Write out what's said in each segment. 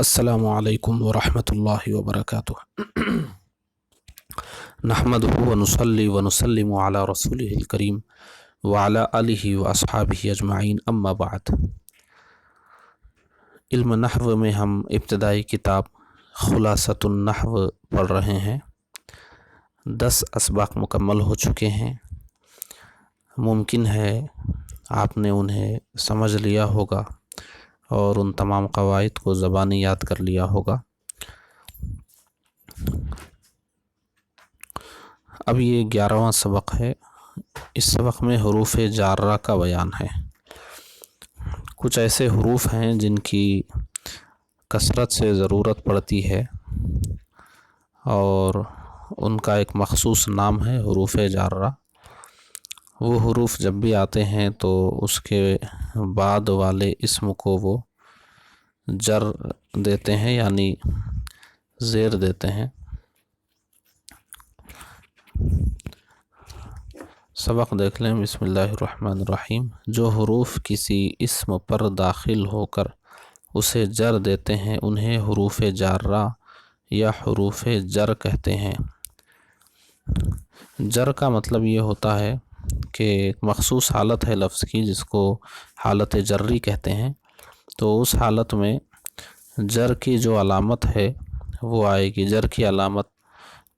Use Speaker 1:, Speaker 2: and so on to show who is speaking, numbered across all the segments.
Speaker 1: السلام علیکم ورحمۃ اللہ وبرکاتہ۔ نحمدہ ونصلی ونسلم علی رسولہ الکریم وعلی آلہ واصحابہ اجمعین، اما بعد۔ علم نحو میں ہم ابتدائی کتاب خلاصۃ النحو پڑھ رہے ہیں۔ 10 اسباق مکمل ہو چکے ہیں۔ ممکن ہے آپ نے انہیں سمجھ لیا ہوگا اور ان تمام قواعد کو زبانی یاد کر لیا ہوگا۔ اب یہ 11واں سبق ہے۔ اس سبق میں حروف جارہ کا بیان ہے۔ کچھ ایسے حروف ہیں جن کی کثرت سے ضرورت پڑتی ہے اور ان کا ایک مخصوص نام ہے حروف جارہ۔ وہ حروف جب بھی آتے ہیں تو اس کے بعد والے اسم کو وہ جر دیتے ہیں، یعنی زیر دیتے ہیں۔ سبق دیکھ لیں۔ بسم اللہ الرحمن الرحیم۔ جو حروف کسی اسم پر داخل ہو کر اسے جر دیتے ہیں انہیں حروف جارہ یا حروف جر کہتے ہیں۔ جر کا مطلب یہ ہوتا ہے کہ ایک مخصوص حالت ہے لفظ کی جس کو حالت جری کہتے ہیں، تو اس حالت میں جر کی جو علامت ہے وہ آئے گی۔ جر کی علامت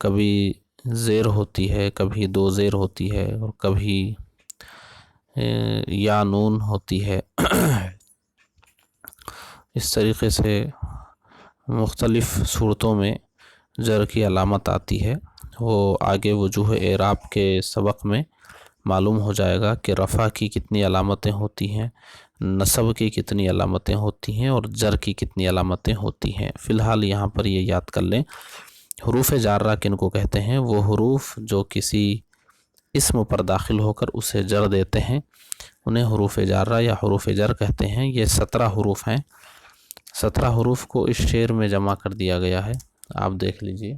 Speaker 1: کبھی زیر ہوتی ہے، کبھی دو زیر ہوتی ہے اور کبھی یا نون ہوتی ہے۔ اس طریقے سے مختلف صورتوں میں جر کی علامت آتی ہے۔ وہ آگے وجوہ اعراب کے سبق میں معلوم ہو جائے گا کہ رفع کی کتنی علامتیں ہوتی ہیں، نصب کی کتنی علامتیں ہوتی ہیں اور جر کی کتنی علامتیں ہوتی ہیں۔ فی الحال یہاں پر یہ یاد کر لیں، حروف جارہ کن کو کہتے ہیں؟ وہ حروف جو کسی اسم پر داخل ہو کر اسے جر دیتے ہیں انہیں حروف جارہ یا حروف جر کہتے ہیں۔ یہ 17 حروف ہیں۔ 17 حروف کو اس شعر میں جمع کر دیا گیا ہے، آپ دیکھ لیجئے۔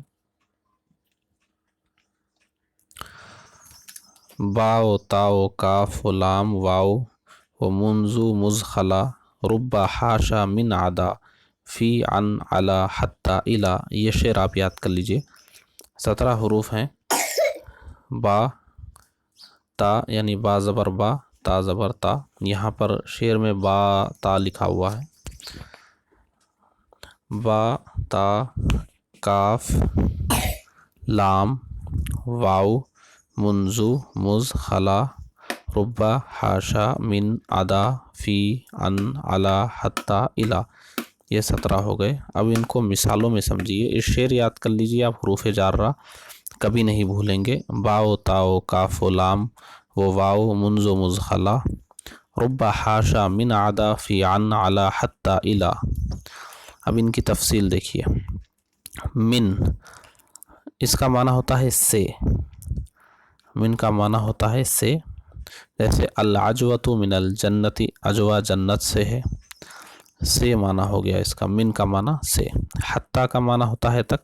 Speaker 1: با و تا و کاف و لام واو و منذ مذ خلا رب حاشا من عدا فی عن علی حتی الی۔ یہ شعر آپ یاد کر لیجئے۔ 17 حروف ہیں۔ با، تا یعنی با زبر با، تا زبر تا۔ یہاں پر شعر میں با تا لکھا ہوا ہے۔ با، تا، کاف، لام، واو، منذ، مذ، خلا، رب، حاشا، من، عدا، فی، عن، علی، حتی، الی۔ یہ 17 ہو گئے۔ اب ان کو مثالوں میں سمجھیے۔ اس شعر یاد کر لیجئے آپ، حروف جارہ کبھی نہیں بھولیں گے۔ با و تا و کاف و لام و واو منذ مذ خلا رب حاشا من عدا فی عن علی حتی الی۔ اب ان کی تفصیل دیکھیے۔ من، اس کا معنی ہوتا ہے سے۔ من کا معنی ہوتا ہے سے، جیسے العجوۃ من الجنۃ، عجوہ جنت سے ہے، سے معنی ہو گیا اس کا۔ من کا معنی سے۔ حتی کا معنی ہوتا ہے تک،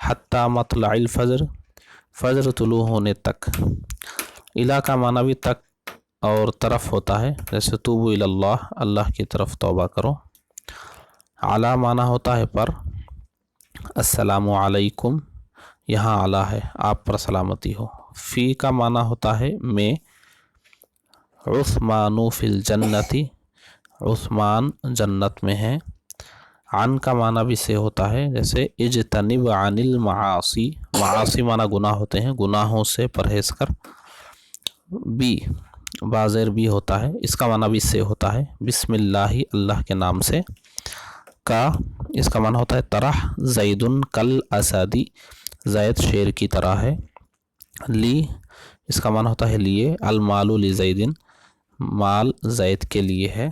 Speaker 1: حتی مطلع الفجر، فجر طلوع ہونے تک۔ الی کا معنی بھی تک اور طرف ہوتا ہے، جیسے توبوا الی اللہ، اللہ کی طرف توبہ کرو۔ علی معنی ہوتا ہے پر، السلام علیکم، یہاں علی ہے، آپ پر سلامتی ہو۔ فی کا معنی ہوتا ہے میں، عثمان فی الجنۃ، عثمان جنت میں ہے۔ عن کا معنی بھی سے ہوتا ہے، جیسے اجتنب عن المعاصی، معاصی معنی گناہ ہوتے ہیں، گناہوں سے پرہیز کر۔ بی، با زیر بی ہوتا ہے، اس کا معنی بھی سے ہوتا ہے، بسم اللہ، اللہ کے نام سے۔ کا، اس کا معنی ہوتا ہے طرح، زید کل اسدی، زید شیر کی طرح ہے۔ لی، اس کا معنی ہوتا ہے لیے، المال لزید، مال زید کے لیے ہے۔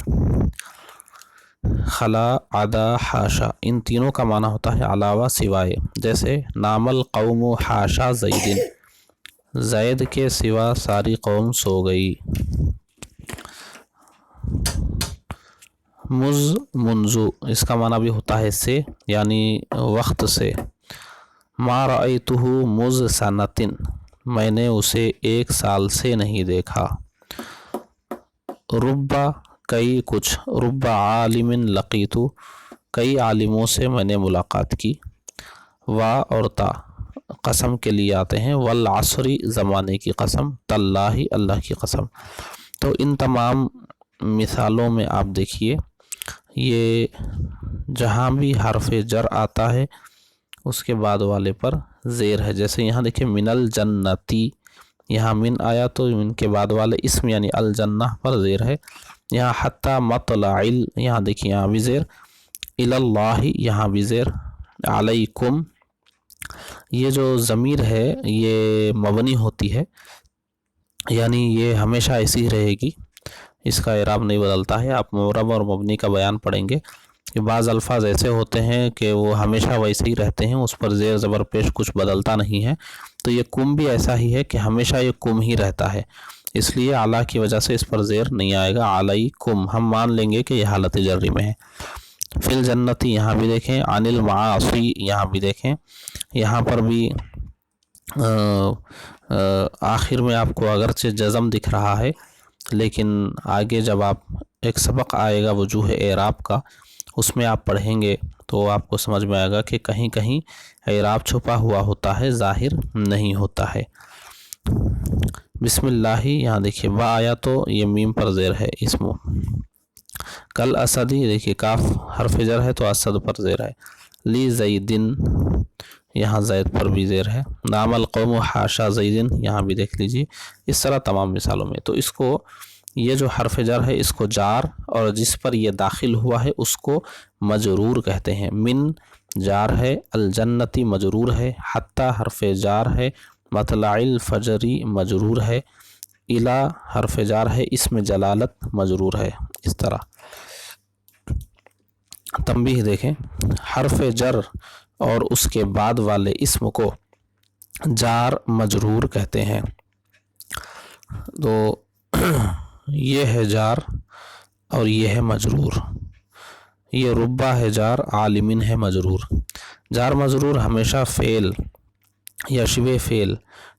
Speaker 1: خلا، عدا، حاشا، ان تینوں کا معنی ہوتا ہے علاوہ، سوائے، جیسے نام القوم حاشا زید، زید کے سوا ساری قوم سو گئی۔ مذ، منذ، اس کا معنی بھی ہوتا ہے سے، یعنی وقت سے۔ ما رأیتہ مذ سنۃ، میں نے اسے 1 سال سے نہیں دیکھا۔ رب، کئی، کچھ۔ رب عالم لقیت، کئی عالموں سے میں نے ملاقات کی، وا اور تا قسم کے لیے آتے ہیں، والعصری زمانے کی قسم، تاللہ اللہ کی قسم۔ تو ان تمام مثالوں میں آپ دیکھیے یہ جہاں بھی حرف جر آتا ہے اس کے بعد والے پر زیر ہے۔ جیسے یہاں دیکھیں من الجنتی، یہاں من آیا تو من کے بعد والے اسم یعنی الجنہ پر زیر ہے۔ یہاں حتی مطلع، یہاں دیکھیں یہاں بھی زیر، اللہ یہاں بھی زیر، علیکم یہ جو ضمیر ہے یہ مبنی ہوتی ہے، یعنی یہ ہمیشہ ایسی رہے گی، اس کا اعراب نہیں بدلتا ہے۔ آپ معرب اور مبنی کا بیان پڑھیں گے کہ بعض الفاظ ایسے ہوتے ہیں کہ وہ ہمیشہ ویسے ہی رہتے ہیں، اس پر زیر زبر پیش کچھ بدلتا نہیں ہے۔ تو یہ کم بھی ایسا ہی ہے کہ ہمیشہ یہ کم ہی رہتا ہے، اس لیے اعلیٰ کی وجہ سے اس پر زیر نہیں آئے گا، علیکم ہم مان لیں گے کہ یہ حالت جری میں ہے۔ فی الجنتی یہاں بھی دیکھیں، عن المعاصی یہاں بھی دیکھیں، یہاں پر بھی آخر میں آپ کو اگرچہ جزم دکھ رہا ہے لیکن آگے جب آپ ایک سبق آئے گا وجوہ اعراب کا، اس میں آپ پڑھیں گے تو آپ کو سمجھ میں آئے گا کہ کہیں کہیں اعراب چھپا ہوا ہوتا ہے، ظاہر نہیں ہوتا ہے۔ بسم اللہ یہاں دیکھیے با آیا تو یہ میم پر زیر ہے اسم، کل اسدی دیکھیے کاف حرف جر ہے تو اسد پر زیر ہے، لی زیدن یہاں زید پر بھی زیر ہے، نام القوم حاشا زیدن یہاں بھی دیکھ لیجیے۔ اس طرح تمام مثالوں میں تو اس کو یہ جو حرف جر ہے اس کو جار، اور جس پر یہ داخل ہوا ہے اس کو مجرور کہتے ہیں۔ من جار ہے، الجنتی مجرور ہے، حتی حرف جار ہے، مطلع الفجری مجرور ہے، الی حرف جار ہے، اسم جلالت مجرور ہے۔ اس طرح تنبیہ دیکھیں، حرف جر اور اس کے بعد والے اسم کو جار مجرور کہتے ہیں۔ تو یہ ہے جار اور یہ ہے مجرور، یہ ربا ہے جار، عالمین ہے مجرور۔ جار مجرور ہمیشہ فعل یا شبہ فعل،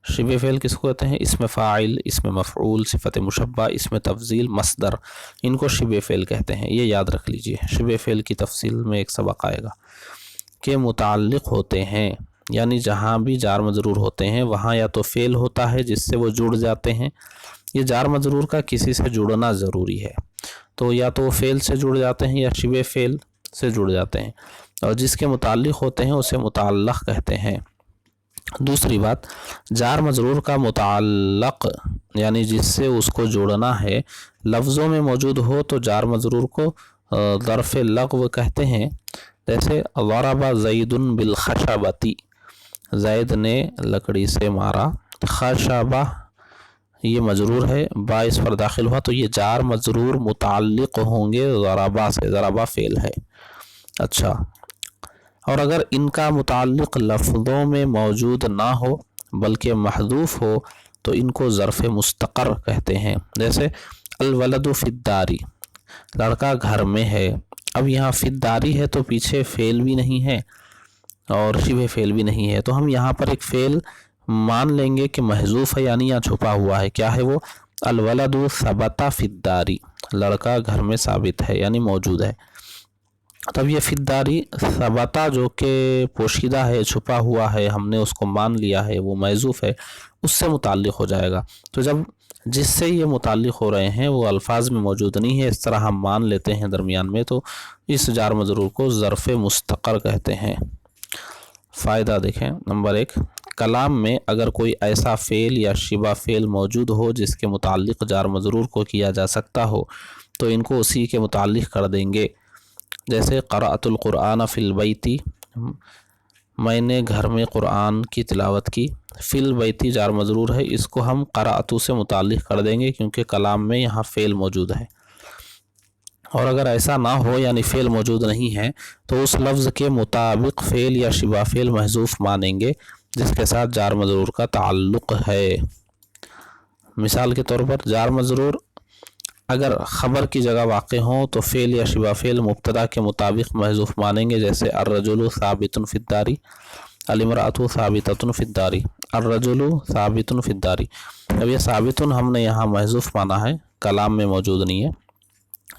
Speaker 1: شبہ فعل کس کو کہتے ہیں؟ اسم فاعل، اسم مفعول، صفت مشبہ، اسم تفضیل، مصدر، ان کو شبہ فعل کہتے ہیں، یہ یاد رکھ لیجئے۔ شبہ فعل کی تفصیل میں ایک سبق آئے گا کہ متعلق ہوتے ہیں، یعنی جہاں بھی جار مجرور ہوتے ہیں وہاں یا تو فعل ہوتا ہے جس سے وہ جڑ جاتے ہیں، یہ جار مجرور کا کسی سے جڑنا ضروری ہے، تو یا تو وہ فعل سے جڑ جاتے ہیں یا شبہ فعل سے جڑ جاتے ہیں، اور جس کے متعلق ہوتے ہیں اسے متعلق کہتے ہیں۔ دوسری بات، جار مجرور کا متعلق یعنی جس سے اس کو جوڑنا ہے لفظوں میں موجود ہو تو جار مجرور کو ظرف لغو کہتے ہیں۔ جیسے ضرب زید بالخشبۃ، زید نے لکڑی سے مارا، خشبہ یہ مجرور ہے، با اس پر داخل ہوا تو یہ جار مجرور متعلق ہوں گے ضربہ سے، ضربہ فعل ہے۔ اچھا، اور اگر ان کا متعلق لفظوں میں موجود نہ ہو بلکہ محذوف ہو تو ان کو ظرف مستقر کہتے ہیں۔ جیسے الولد فی الدار، لڑکا گھر میں ہے، اب یہاں فی الداری ہے تو پیچھے فعل بھی نہیں ہے اور شبہ فعل بھی نہیں ہے، تو ہم یہاں پر ایک فعل مان لیں گے کہ محذوف ہے، یعنی یہاں چھپا ہوا ہے۔ کیا ہے وہ؟ الولد ثبت فی الدار، لڑکا گھر میں ثابت ہے یعنی موجود ہے۔ تب یہ فی الداری ثبت جو کہ پوشیدہ ہے، چھپا ہوا ہے، ہم نے اس کو مان لیا ہے، وہ محذوف ہے، اس سے متعلق ہو جائے گا۔ تو جب جس سے یہ متعلق ہو رہے ہیں وہ الفاظ میں موجود نہیں ہے، اس طرح ہم مان لیتے ہیں درمیان میں، تو اس جار مجرور کو ظرف مستقر کہتے ہیں۔ فائدہ دیکھیں، نمبر 1، کلام میں اگر کوئی ایسا فعل یا شبہ فعل موجود ہو جس کے متعلق جار مجرور کو کیا جا سکتا ہو تو ان کو اسی کے متعلق کر دیں گے۔ جیسے قرأت القرآن فی البیت، میں نے گھر میں قرآن کی تلاوت کی، فی البیت جار مجرور ہے، اس کو ہم قرأت سے متعلق کر دیں گے کیونکہ کلام میں یہاں فعل موجود ہے۔ اور اگر ایسا نہ ہو یعنی فعل موجود نہیں ہے تو اس لفظ کے مطابق فعل یا شبہ فعل محذوف مانیں گے جس کے ساتھ جار مجرور کا تعلق ہے۔ مثال کے طور پر جار مجرور اگر خبر کی جگہ واقع ہوں تو فعل یا شبہ فعل مبتدا کے مطابق محذوف مانیں گے، جیسے الرجل ثابت فی الدار، الامرأۃ ثابتۃ فی الدار، الرجل ثابت فی الدار۔ اب یہ ثابت ہم نے یہاں محذوف مانا ہے، کلام میں موجود نہیں ہے،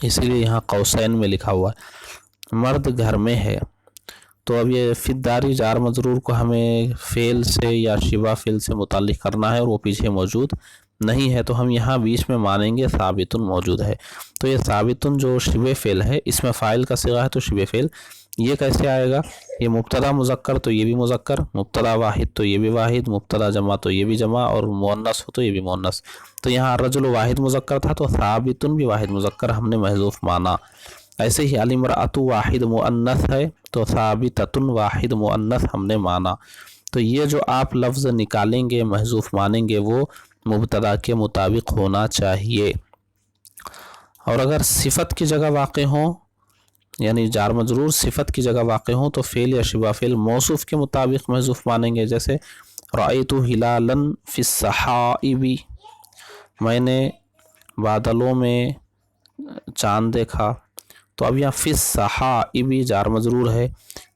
Speaker 1: اسی لیے یہاں قوسین میں لکھا ہوا ہے۔ مرد گھر میں ہے، تو اب یہ فداری جار مجرور کو ہمیں فعل سے یا شبہ فعل سے متعلق کرنا ہے، اور وہ پیچھے موجود نہیں ہے، تو ہم یہاں بیچ میں مانیں گے ثابتن موجود ہے۔ تو یہ ثابتن جو شبہ فعل ہے، اس میں فاعل کا صیغہ ہے تو شبہ فعل یہ کیسے آئے گا؟ یہ مبتدا مذکر تو یہ بھی مذکر، مبتدا واحد تو یہ بھی واحد، مبتدا جمع تو یہ بھی جمع، اور مؤنث ہو تو یہ بھی مؤنث۔ تو یہاں الرجل واحد مذکر تھا تو ثابتن بھی واحد مذکر ہم نے محذوف مانا۔ ایسے ہی الامرأۃ واحد مؤنث ہے تو ثابتۃ واحد مؤنث ہم نے مانا۔ تو یہ جو آپ لفظ نکالیں گے محذوف مانیں گے وہ مبتدا کے مطابق ہونا چاہیے، اور اگر صفت کی جگہ واقع ہوں، یعنی جار مجرور صفت کی جگہ واقع ہوں، تو فعل یا شبہ فعل موصوف کے مطابق محذوف مانیں گے۔ جیسے رأیت ہلالا فی السحائب، میں نے بادلوں میں چاند دیکھا، تو اب یہاں فی السحائب جار مجرور ہے،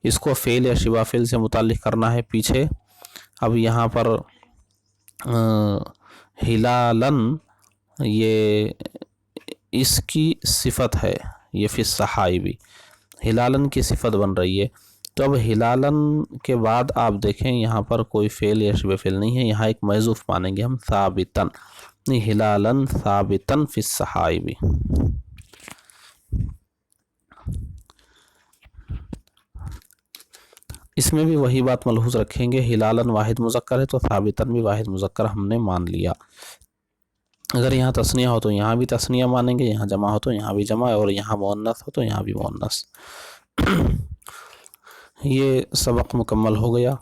Speaker 1: اس کو فعل یا شبہ فعل سے متعلق کرنا ہے پیچھے۔ اب یہاں پر ہلالن یہ اس کی صفت ہے، یہ فی السحائب ہلالن کی صفت بن رہی ہے۔ تو اب ہلالن کے بعد آپ دیکھیں یہاں پر کوئی فعل یا شبہ فعل نہیں ہے، یہاں ایک محذوف مانیں گے ہم ثابتن، ہلالن ثابتن فی السحائب۔ اس میں بھی وہی بات ملحوظ رکھیں گے، ہلالن واحد مذکر ہے تو ثابتن بھی واحد مذکر ہم نے مان لیا۔ اگر یہاں تثنیہ ہو تو یہاں بھی تثنیہ مانیں گے، یہاں جمع ہو تو یہاں بھی جمع، اور یہاں مؤنث ہو تو یہاں بھی مؤنث۔ یہ سبق مکمل ہو گیا۔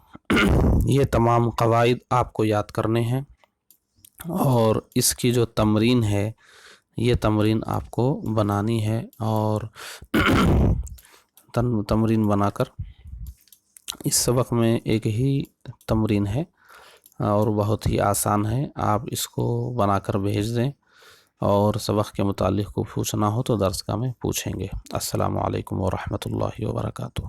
Speaker 1: یہ تمام قواعد آپ کو یاد کرنے ہیں، اور اس کی جو تمرین ہے یہ تمرین آپ کو بنانی ہے، اور تمرین بنا کر اس سبق میں ایک ہی تمرین ہے اور بہت ہی آسان ہے، آپ اس کو بنا کر بھیج دیں، اور سبق کے متعلق کو پوچھنا ہو تو درس گاہ میں پوچھیں گے۔ السلام علیکم ورحمۃ اللہ وبرکاتہ۔